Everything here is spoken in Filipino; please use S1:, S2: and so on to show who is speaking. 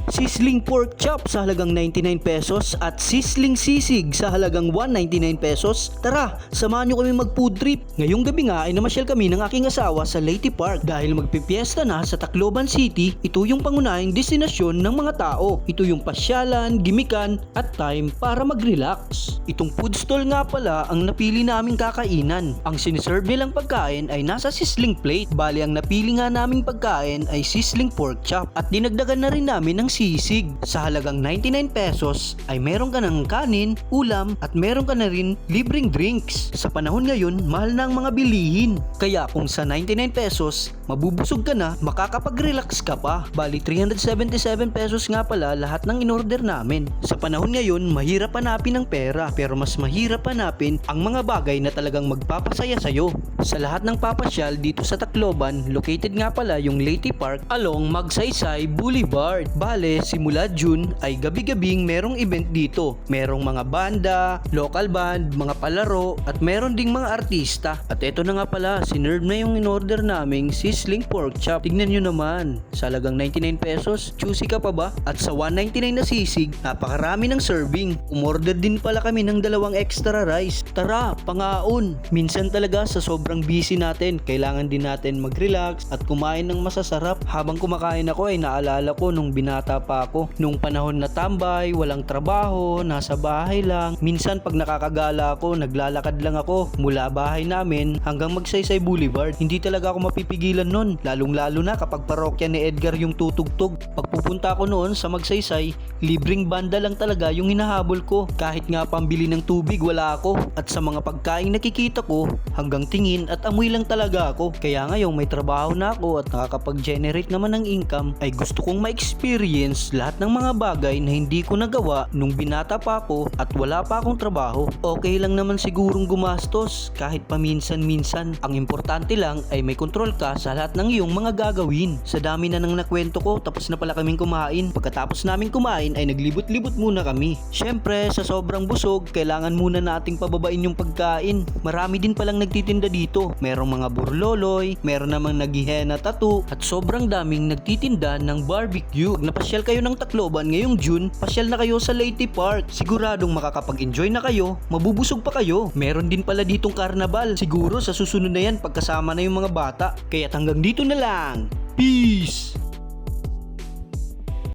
S1: Sizzling pork chop sa halagang 99 pesos at sizzling sisig sa halagang 199 pesos. Tara, samahan nyo kami mag food trip. Ngayong gabi nga ay namasyal kami ng aking asawa sa Leyte Park dahil magpipiesta na sa Tacloban City. Ito yung pangunahing destinasyon ng mga tao. Ito yung pasyalan, gimikan at time para mag-relax. Itong food stall nga pala ang napili naming kakainan. Ang siniserve nilang pagkain ay nasa sizzling plate. Bali ang napili nga naming pagkain ay sizzling pork chop at dinagdagan na rin namin ng sisig. Sa halagang 99 pesos ay meron ka ng kanin, ulam at meron ka na rin libreng drinks. Sa panahon ngayon, mahal na ang mga bilihin. Kaya kung sa 99 pesos, mabubusog ka na, makakapag-relax ka pa. Bali 377 pesos nga pala lahat ng in-order namin. Sa panahon ngayon, mahirap hanapin ang pera pero mas mahirap hanapin ang mga bagay na talagang magpapasaya sa'yo. Sa lahat ng papasyal dito sa Tacloban, located nga pala yung Leyte Park along Magsaysay Boulevard. Bale, simula June ay gabi-gabing merong event dito. Merong mga banda, local band, mga palaro at meron ding mga artista. At eto na nga pala, sinerve na yung in-order naming sizzling pork chop. Tignan nyo naman, sa halagang 99 pesos, choosy ka pa ba? At sa 199 na sisig, napakarami ng serving. Umorder din pala kami ng 2 extra rice. Tara, pangaon! Minsan talaga sa sobrang busy natin, kailangan din natin mag-relax at kumain ng masasarap. Habang kumakain ako ay naalala ko nung binata pa ako. Nung panahon na tambay, walang trabaho, nasa bahay lang. Minsan pag nakakagala ako, naglalakad lang ako mula bahay namin hanggang Magsaysay Boulevard. Hindi talaga ako mapipigilan nun, lalong-lalo na kapag parokya ni Edgar yung tutugtog. Pagpupunta ako noon sa Magsaysay, libreng banda lang talaga yung hinahabol ko. Kahit nga pambili ng tubig, wala ako. At sa mga pagkain nakikita ko, hanggang tingin at amoy lang talaga ako. Kaya ngayong may trabaho na ako at nakakapag-generate naman ng income, ay gusto kong ma-experience lahat ng mga bagay na hindi ko nagawa nung binata pa ako at wala pa akong trabaho. Okay lang naman sigurong gumastos kahit paminsan-minsan. Ang importante lang ay may kontrol ka sa lahat ng iyong mga gagawin. Sa dami na nang nakwento ko, tapos na pala kaming kumain. Pagkatapos naming kumain ay naglibot-libot muna kami. Syempre, sa sobrang busog, kailangan muna nating pababain yung pagkain. Marami din palang nagtitinda dito. Merong mga burloloy, meron namang naghihena tattoo, at sobrang daming nagtitinda ng barbecue. Pag napasyal kayo ng Tacloban ngayong June, pasyal na kayo sa Leyte Park. Siguradong makakapag-enjoy na kayo, mabubusog pa kayo. Meron din pala ditong karnabal. Siguro sa susunod na yan pagkasama na yung mga bata. Kaya't hanggang dito na lang. Peace!